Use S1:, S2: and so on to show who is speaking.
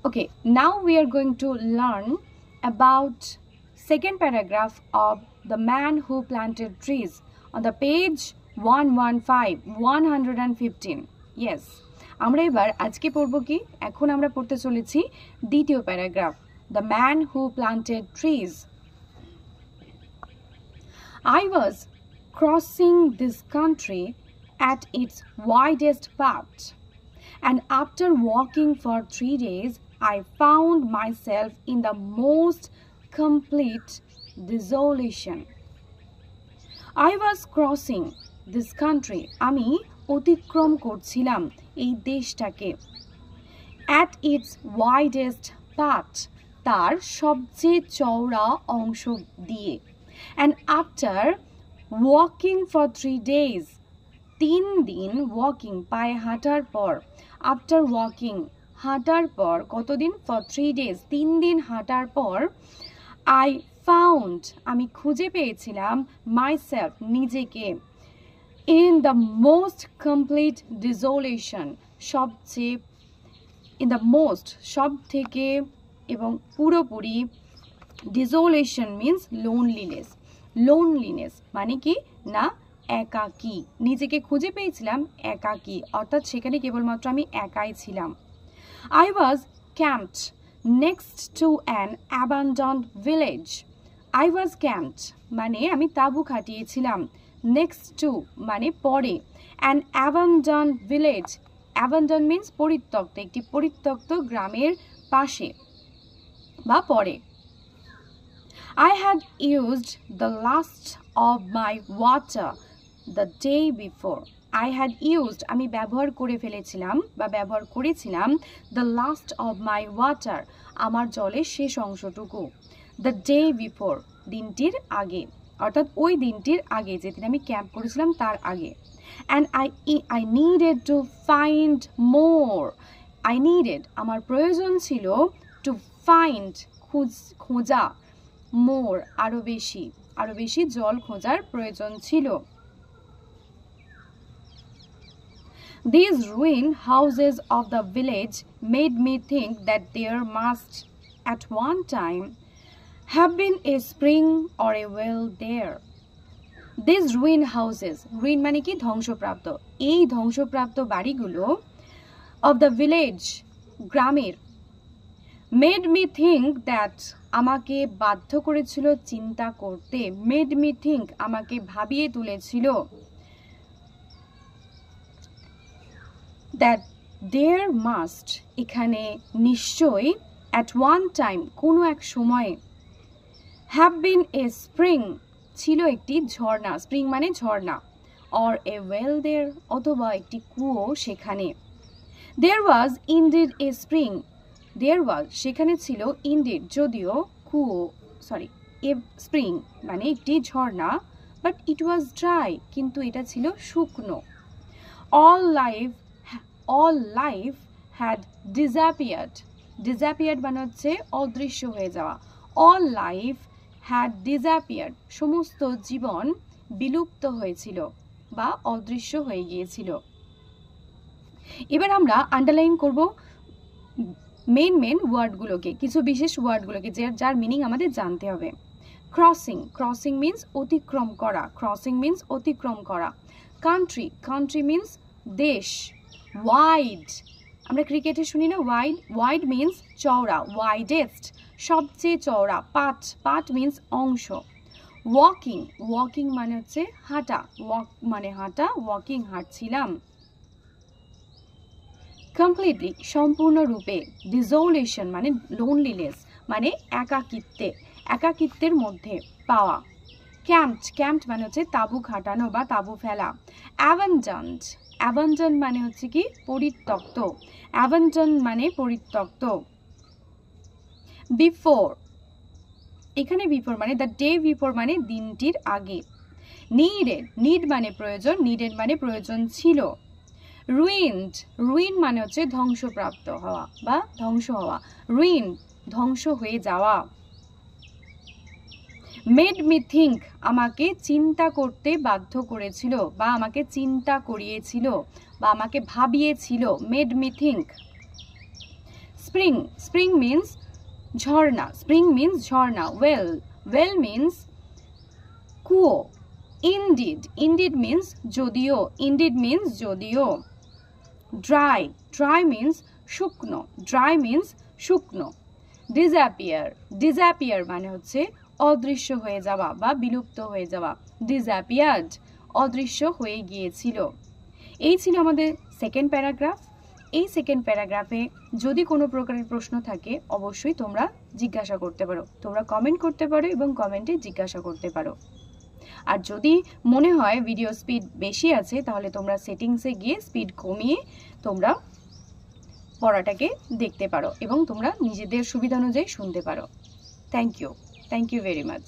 S1: Okay, now we are going to learn about second paragraph of The Man Who Planted Trees on the page 115. Yes, আমরা এবার আজকে পড়ব কি এখন আমরা পড়তে চলেছি দ্বিতীয় paragraph The Man Who Planted Trees. I was crossing this country at its widest path, and after walking for 3 days I found myself in the most complete desolation. I was crossing this country. আমি অতিক্রম করছিলাম এই দেশটাকে। At its widest path, তার সবচেয়ে চওড়া অংশ দিয়ে। And after walking for 3 days, 3 দিন walking পায়ে হাঁটার পর, after walking হাঁটার পর কতদিন for 3 days 3 দিন হাঁটার পর I found আমি খুঁজে পেয়েছিলাম myself নিজেকে in the most complete desolation সবচেয়ে in the most সব থেকে এবং পুরোপুরি desolation means loneliness মানে কি না একাকী নিজেকে খুঁজে পেয়েছিলাম একাকী অর্থাৎ সেখানে কেবলমাত্র আমি একাই ছিলাম I was camped next to an abandoned village. I was camped মানে আমি তাঁবু খাটিয়েছিলাম next to মানে পরে an abandoned village. Abandoned means পরিত্যক্ত একটি পরিত্যক্ত গ্রামের পাশে বা পরে I had used the last of my water the day before. I had used আমি ব্যবহার করে ফেলেছিলাম বা ব্যবহার করেছিলাম the last of my water আমার জলের শেষ অংশটুকু the day before দিনটির আগে অর্থাৎ ওই দিনটির আগে যেদিন আমি ক্যাম্প করেছিলাম তার আগে and I needed to find more. I needed আমার প্রয়োজন ছিল to find খোঁজা more আরো বেশি জল খোঁজার প্রয়োজন ছিল These ruined houses of the village made me think that there must at one time have been a spring or a well there. These ruined houses, ruin মানে কি ধ্বংসপ্রাপ্ত এই ধ্বংসপ্রাপ্ত বাড়িগুলো of the village গ্রামের made me think that আমাকে বাধ্য করেছিল চিন্তা করতে made me think আমাকে ভাবিয়ে তুলেছিল that there must এখানে নিশ্চয় at one time কোনো এক সময়ে have been a spring ছিল একটি ঝর্ণা spring মানে ঝর্ণা or a well there অথবা একটি কুয়ো সেখানে there was indeed a spring there was সেখানে ছিল indeed যদিও কুয়ো a spring মানে একটি ঝর্ণা but it was dry কিন্তু এটা ছিল শুকনো all life had disappeared মানে হচ্ছে অদৃশ্য হয়ে যাওয়া all life had disappeared সমস্ত জীবন বিলুপ্ত হয়েছিল বা অদৃশ্য হয়ে গিয়েছিল এবার আমরা আন্ডারলাইন করব মেইন ওয়ার্ডগুলোকে কিছু বিশেষ ওয়ার্ডগুলোকে যার মিনিং আমাদের জানতে হবে ক্রসিং মিন্স অতিক্রম করা কান্ট্রি মিন্স দেশ ওয়াইড আমরা ক্রিকেটে শুনি না ওয়াইড মিন্স চওড়া ওয়াইডেস্ট সবচেয়ে চওড়া পাট মিন্স অংশ ওয়াকিং মানে হচ্ছে হাঁটা মানে হাঁটা ওয়াকিং হাঁটছিলাম কমপ্লিটলি সম্পূর্ণরূপে ডিসোলেশন মানে লোনলিনেস মানে একাকিত্বের মধ্যে পাওয়া ক্যাম্পড মানে হচ্ছে তাঁবু খাটানো বা তাঁবু ফেলা অ্যাবান্ডন মানে হচ্ছে কি পরিত্যক্ত মানে পরিত্যক্ত বিফোর এখানে বিফোর মানে দ্য ডে বিফোর মানে দিনটির আগে নিড মানে প্রয়োজন নিডেড মানে প্রয়োজন ছিল রুইন মানে হচ্ছে ধ্বংসপ্রাপ্ত হওয়া বা ধ্বংস হওয়া ধ্বংস হয়ে যাওয়া made me think আমাকে চিন্তা করতে বাধ্য করেছিল বা আমাকে চিন্তা করিয়েছিল বা আমাকে ভাবিয়েছিল made me think spring, spring means ঝর্ণা, স্প্রিং মিন্স ঝর্ণা। ওয়েল, ওয়েল মিন্স কুয়ো। ইনডিড, ইনডিড মিন্স যদিও, ইনডিড মিন্স যদিও। ড্রাই, ড্রাই মিন্স শুকনো, ড্রাই মিন্স শুকনো। ডিসঅ্যাপিয়ার, ডিসঅ্যাপিয়ার মানে হচ্ছে অদৃশ্য হয়ে যাওয়া বা বিলুপ্ত হয়ে যাওয়া। ডিসঅ্যাপিয়ার্ড, অদৃশ্য হয়ে গিয়েছিল। এই ছিল আমাদের সেকেন্ড প্যারাগ্রাফ। এই সেকেন্ড প্যারাগ্রাফে যদি কোনো প্রকারের প্রশ্ন থাকে অবশ্যই তোমরা জিজ্ঞাসা করতে পারো, তোমরা কমেন্ট করতে পারো এবং কমেন্টে জিজ্ঞাসা করতে পারো। আর যদি মনে হয় ভিডিও স্পিড বেশি আছে তাহলে তোমরা সেটিংসে গিয়ে স্পিড কমিয়ে তোমরা পড়াটাকে দেখতে পারো এবং তোমরা নিজেদের সুবিধা অনুযায়ী শুনতে পারো। Thank you very much.